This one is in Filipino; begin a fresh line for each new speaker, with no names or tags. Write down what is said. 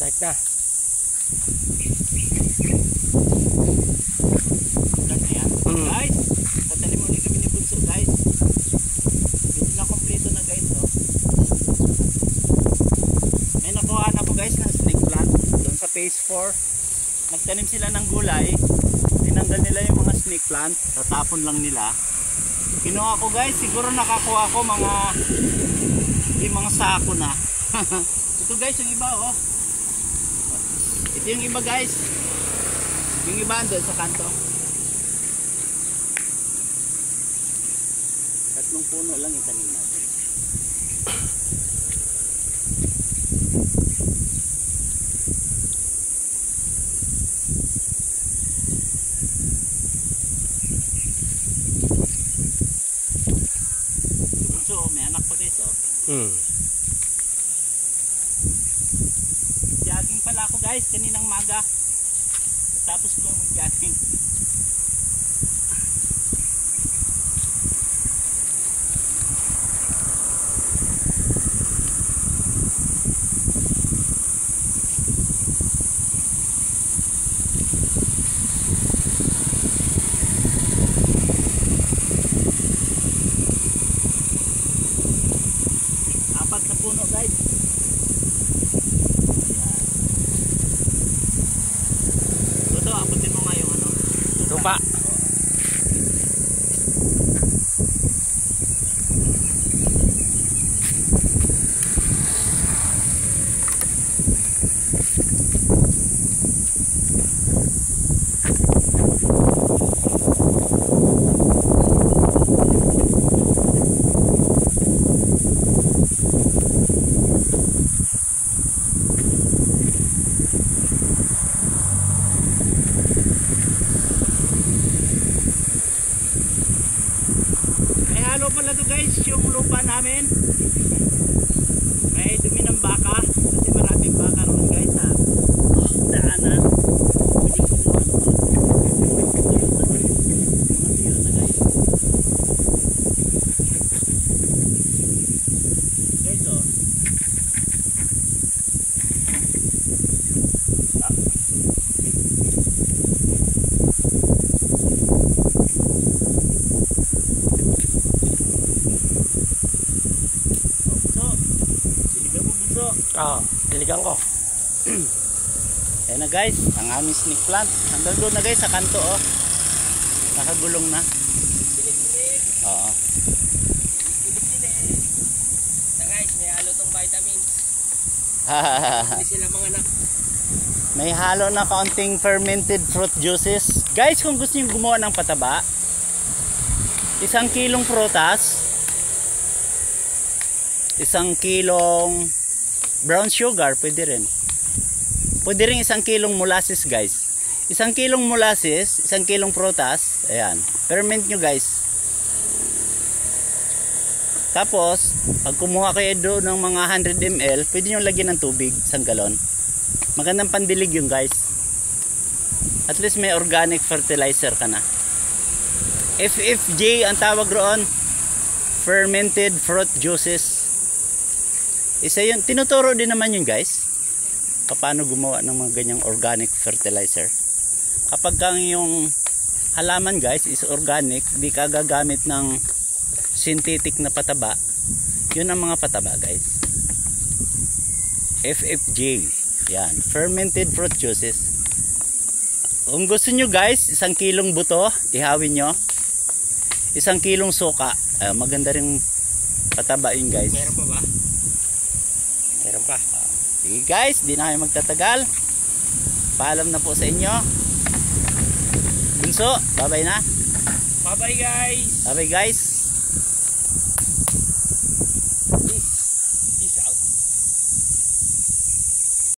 Start na.
Start na yan. Guys, tatali mo ulit kami ni Bunso guys. Medyo na kompleto na guys oh. May nakuha na po guys ng snake plant doon sa phase 4. Nagtanim sila ng gulay. Tinanggal nila yung mga snake plant. Tatapon lang nila. Kinuha ko guys, siguro nakakuha ko mga sako na. Ito guys yung iba oh. Ito yung iba guys. Yung iba andun sa kanto. 3 puno lang itanim natin. So may anak pa guys oh. Jogging pala ako guys kaninang maga. Tapos ko lang mag-jogging. Apat na puno guys. Abutin mo nga yung ano
Tupa.
Halo pala to guys yung lupa namin. May dumi ng baka kasi maraming baka roon guys sa daanan. Pwede kumuha mga biyo na guys. Guys oh.
Diligan ko.
Ayan na guys, ang aming snake plant. Hanggang doon na guys sa kanto oh. Nakagulong na. Oo.
So guys, may halo tong vitamins. Hindi sila mga anak.
May halo na kaunting fermented fruit juices. Guys, kung gusto niyo gumawa ng pataba, 1 kilong prutas, 1 kilong brown sugar, pwede rin. Pwede rin 1 kilong molasses guys. 1 kilong molasses, 1 kilong prutas, ayan. Ferment nyo guys. Tapos, pag kumuha kayo doon ng mga 100 ml, pwede nyo lagyan ng tubig, 1 galon. Magandang pandilig yung guys. At least may organic fertilizer ka na. FFJ ang tawag roon. Fermented fruit juices. Isa yun, tinuturo din naman yun guys paano gumawa ng mga ganyang organic fertilizer. Kapag ang yung halaman guys is organic, di ka gagamit ng synthetic na pataba, yun ang mga pataba guys. FFJ yan, fermented fruit juices. Kung gusto nyo guys 1 kilong buto, ihawin nyo 1 kilong suka, maganda rin pataba yun guys.
Meron pa ba? Meron pa.
Sige guys, di na kayo magtatagal. Paalam na po sa inyo. Bunso, bye bye na.
Bye bye guys.
Bye bye guys.